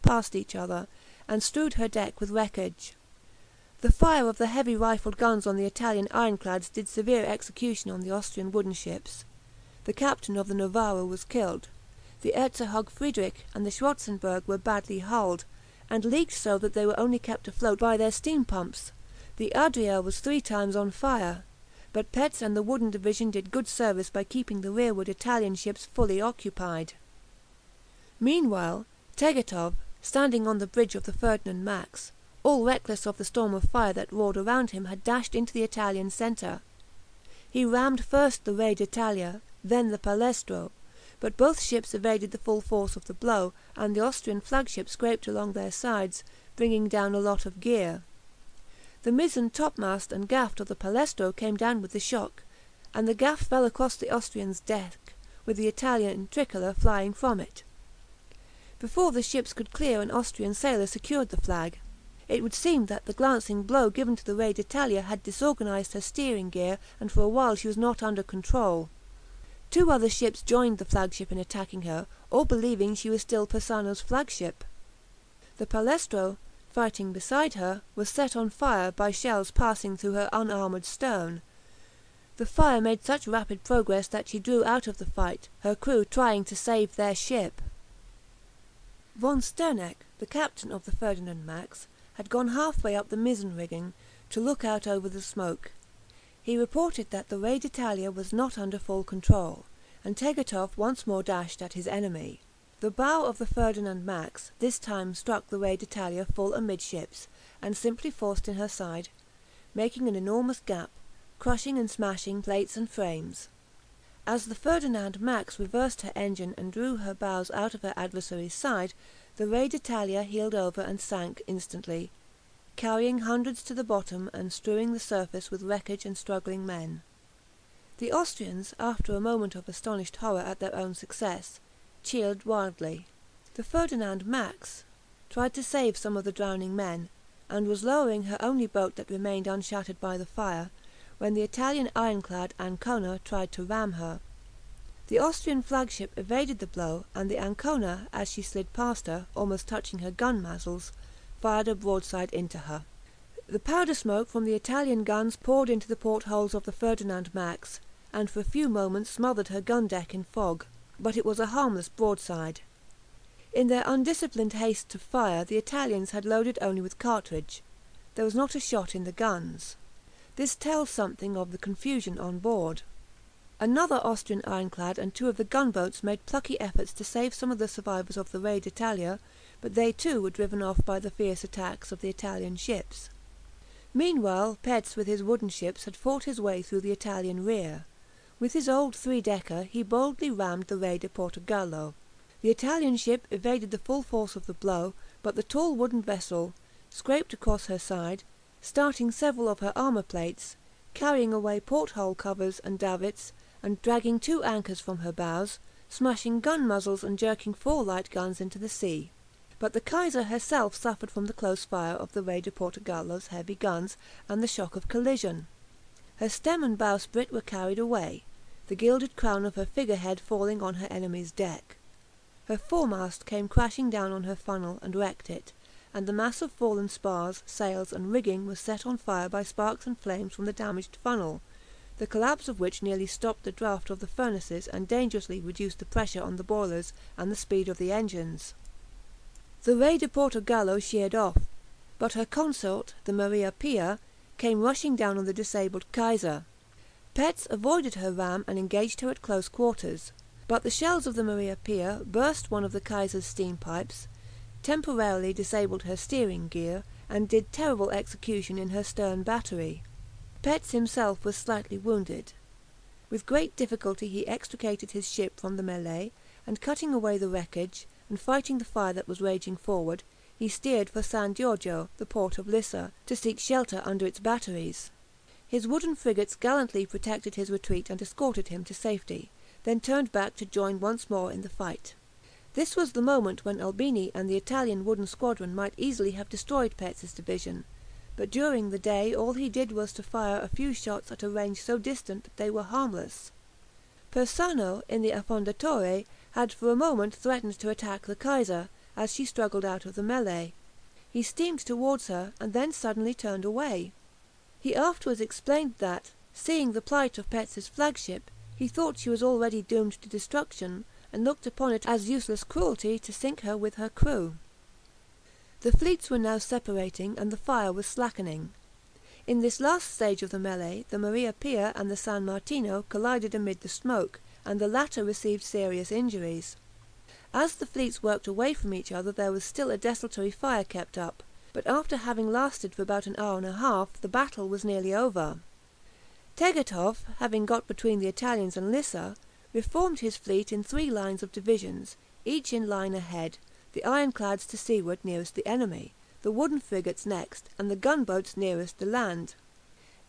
past each other, and strewed her deck with wreckage. The fire of the heavy rifled guns on the Italian ironclads did severe execution on the Austrian wooden ships. The captain of the Novara was killed. The Erzherzog Friedrich and the Schwarzenberg were badly hulled, and leaked so that they were only kept afloat by their steam pumps. The Adria was 3 times on fire, but Petz and the wooden division did good service by keeping the rearward Italian ships fully occupied. Meanwhile, Tegethoff, standing on the bridge of the Ferdinand Max, all reckless of the storm of fire that roared around him, had dashed into the Italian centre. He rammed first the Re d'Italia, then the Palestro, but both ships evaded the full force of the blow, and the Austrian flagship scraped along their sides, bringing down a lot of gear. The mizzen topmast and gaff of the Palestro came down with the shock, and the gaff fell across the Austrian's deck, with the Italian tricolour flying from it. Before the ships could clear, an Austrian sailor secured the flag. It would seem that the glancing blow given to the Re d'Italia had disorganised her steering gear, and for a while she was not under control. 2 other ships joined the flagship in attacking her, all believing she was still Persano's flagship. The Palestro, fighting beside her, was set on fire by shells passing through her unarmoured stern. The fire made such rapid progress that she drew out of the fight, her crew trying to save their ship. Von Sterneck, the captain of the Ferdinand Max, had gone halfway up the mizzen rigging to look out over the smoke. He reported that the Re d'Italia was not under full control, and Tegethoff once more dashed at his enemy. The bow of the Ferdinand Max this time struck the Re d'Italia full amidships, and simply forced in her side, making an enormous gap, crushing and smashing plates and frames. As the Ferdinand Max reversed her engine and drew her bows out of her adversary's side, the Re d'Italia heeled over and sank instantly, carrying hundreds to the bottom and strewing the surface with wreckage and struggling men. The Austrians, after a moment of astonished horror at their own success, cheered wildly. The Ferdinand Max tried to save some of the drowning men, and was lowering her only boat that remained unshattered by the fire, when the Italian ironclad Ancona tried to ram her. The Austrian flagship evaded the blow, and the Ancona, as she slid past her, almost touching her gun muzzles, fired a broadside into her. The powder smoke from the Italian guns poured into the portholes of the Ferdinand Max, and for a few moments smothered her gun deck in fog, but it was a harmless broadside. In their undisciplined haste to fire, the Italians had loaded only with cartridge. There was not a shot in the guns. This tells something of the confusion on board. Another Austrian ironclad and 2 of the gunboats made plucky efforts to save some of the survivors of the Re d'Italia, but they too were driven off by the fierce attacks of the Italian ships. Meanwhile, Petz with his wooden ships had fought his way through the Italian rear. With his old 3-decker he boldly rammed the Re de Portogallo. The Italian ship evaded the full force of the blow, but the tall wooden vessel scraped across her side, starting several of her armour plates, carrying away porthole covers and davits, and dragging 2 anchors from her bows, smashing gun muzzles and jerking 4 light guns into the sea. But the Kaiser herself suffered from the close fire of the Re de Portogallo's heavy guns and the shock of collision. Her stem and bowsprit were carried away, the gilded crown of her figurehead falling on her enemy's deck. Her foremast came crashing down on her funnel and wrecked it, and the mass of fallen spars, sails, and rigging was set on fire by sparks and flames from the damaged funnel, the collapse of which nearly stopped the draught of the furnaces and dangerously reduced the pressure on the boilers and the speed of the engines. The Re de Portogallo sheered off, but her consort, the Maria Pia, came rushing down on the disabled Kaiser. Petz avoided her ram and engaged her at close quarters, but the shells of the Maria Pia burst one of the Kaiser's steam pipes, temporarily disabled her steering gear, and did terrible execution in her stern battery. Petz himself was slightly wounded. With great difficulty he extricated his ship from the melee, and cutting away the wreckage, and fighting the fire that was raging forward, he steered for San Giorgio, the port of Lissa, to seek shelter under its batteries. His wooden frigates gallantly protected his retreat and escorted him to safety, then turned back to join once more in the fight. This was the moment when Albini and the Italian wooden squadron might easily have destroyed Petz's division, but during the day all he did was to fire a few shots at a range so distant that they were harmless. Persano, in the Affondatore, had for a moment threatened to attack the Kaiser, as she struggled out of the melee. He steamed towards her, and then suddenly turned away. He afterwards explained that, seeing the plight of Petz's flagship, he thought she was already doomed to destruction, and looked upon it as useless cruelty to sink her with her crew. The fleets were now separating, and the fire was slackening. In this last stage of the melee, the Maria Pia and the San Martino collided amid the smoke, and the latter received serious injuries. As the fleets worked away from each other there was still a desultory fire kept up, but after having lasted for about an hour and a half, the battle was nearly over. Tegethoff, having got between the Italians and Lissa, reformed his fleet in 3 lines of divisions, each in line ahead, the ironclads to seaward nearest the enemy, the wooden frigates next, and the gunboats nearest the land.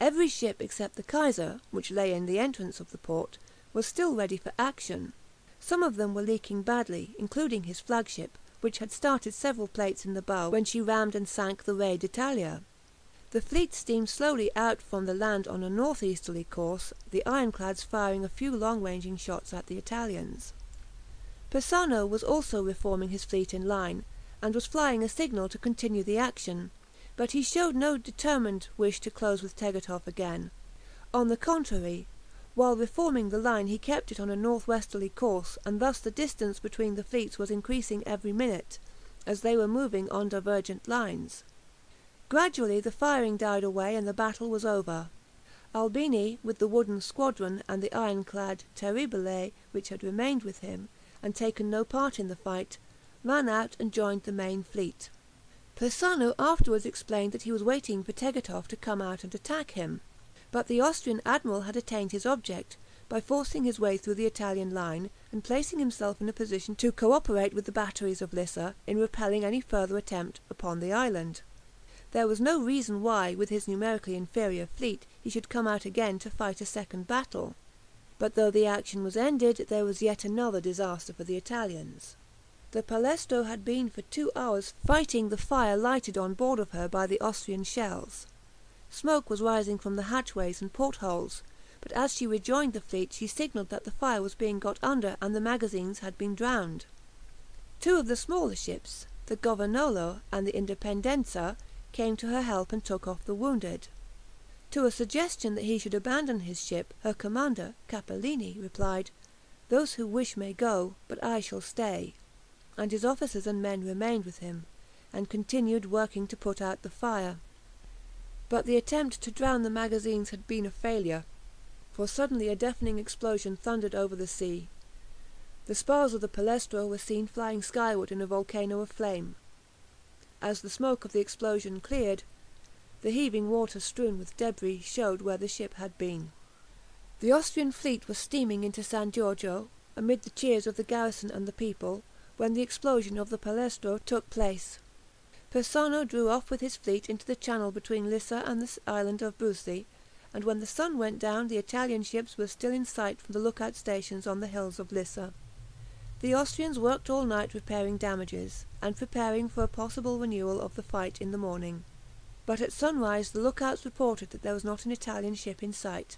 Every ship except the Kaiser, which lay in the entrance of the port, was still ready for action. Some of them were leaking badly, including his flagship, which had started several plates in the bow when she rammed and sank the Re d'Italia. The fleet steamed slowly out from the land on a northeasterly course, the ironclads firing a few long-ranging shots at the Italians. Persano was also reforming his fleet in line, and was flying a signal to continue the action, but he showed no determined wish to close with Tegethoff again. On the contrary, while reforming the line he kept it on a northwesterly course, and thus the distance between the fleets was increasing every minute, as they were moving on divergent lines. Gradually the firing died away and the battle was over. Albini, with the wooden squadron and the ironclad Terribile, which had remained with him, and taken no part in the fight, ran out and joined the main fleet. Persano afterwards explained that he was waiting for Tegethoff to come out and attack him, but the Austrian admiral had attained his object, by forcing his way through the Italian line, and placing himself in a position to co-operate with the batteries of Lissa in repelling any further attempt upon the island. There was no reason why, with his numerically inferior fleet, he should come out again to fight a second battle. But though the action was ended, there was yet another disaster for the Italians. The Palestro had been for 2 hours fighting the fire lighted on board of her by the Austrian shells. Smoke was rising from the hatchways and portholes, but as she rejoined the fleet she signalled that the fire was being got under and the magazines had been drowned. 2 of the smaller ships, the Governolo and the Independenza, came to her help and took off the wounded. To a suggestion that he should abandon his ship, her commander, Capellini, replied, "Those who wish may go, but I shall stay," and his officers and men remained with him, and continued working to put out the fire. But the attempt to drown the magazines had been a failure, for suddenly a deafening explosion thundered over the sea. The spars of the Palestro were seen flying skyward in a volcano of flame. As the smoke of the explosion cleared, the heaving water strewn with debris showed where the ship had been. The Austrian fleet was steaming into San Giorgio, amid the cheers of the garrison and the people, when the explosion of the Palestro took place. Persano drew off with his fleet into the channel between Lissa and the island of Busi, and when the sun went down the Italian ships were still in sight from the lookout stations on the hills of Lissa. The Austrians worked all night repairing damages, and preparing for a possible renewal of the fight in the morning. But at sunrise the lookouts reported that there was not an Italian ship in sight.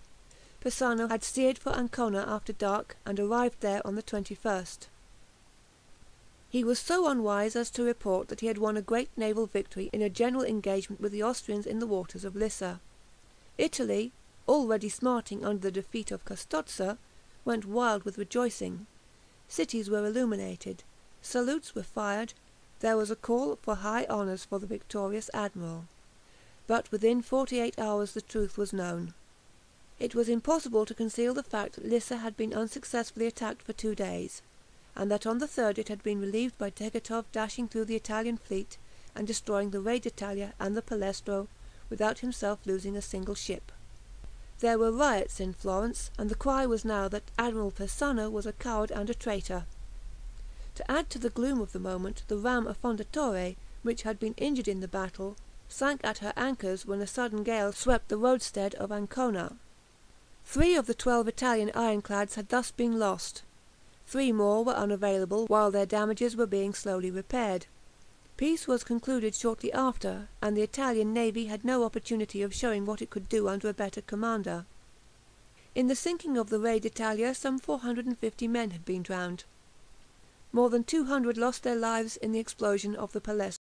Persano had steered for Ancona after dark, and arrived there on the 21st. He was so unwise as to report that he had won a great naval victory in a general engagement with the Austrians in the waters of Lissa. Italy, already smarting under the defeat of Custozza, went wild with rejoicing. Cities were illuminated, salutes were fired, there was a call for high honours for the victorious admiral. But within 48 hours the truth was known. It was impossible to conceal the fact that Lissa had been unsuccessfully attacked for 2 days, and that on the 3rd it had been relieved by Tegethoff dashing through the Italian fleet and destroying the Re d'Italia and the Palestro without himself losing a single ship. There were riots in Florence, and the cry was now that Admiral Persano was a coward and a traitor. To add to the gloom of the moment, the ram Affondatore, which had been injured in the battle, sank at her anchors when a sudden gale swept the roadstead of Ancona. 3 of the 12 Italian ironclads had thus been lost. 3 more were unavailable while their damages were being slowly repaired. Peace was concluded shortly after, and the Italian navy had no opportunity of showing what it could do under a better commander. In the sinking of the Re d'Italia some 450 men had been drowned. More than 200 lost their lives in the explosion of the Palestro.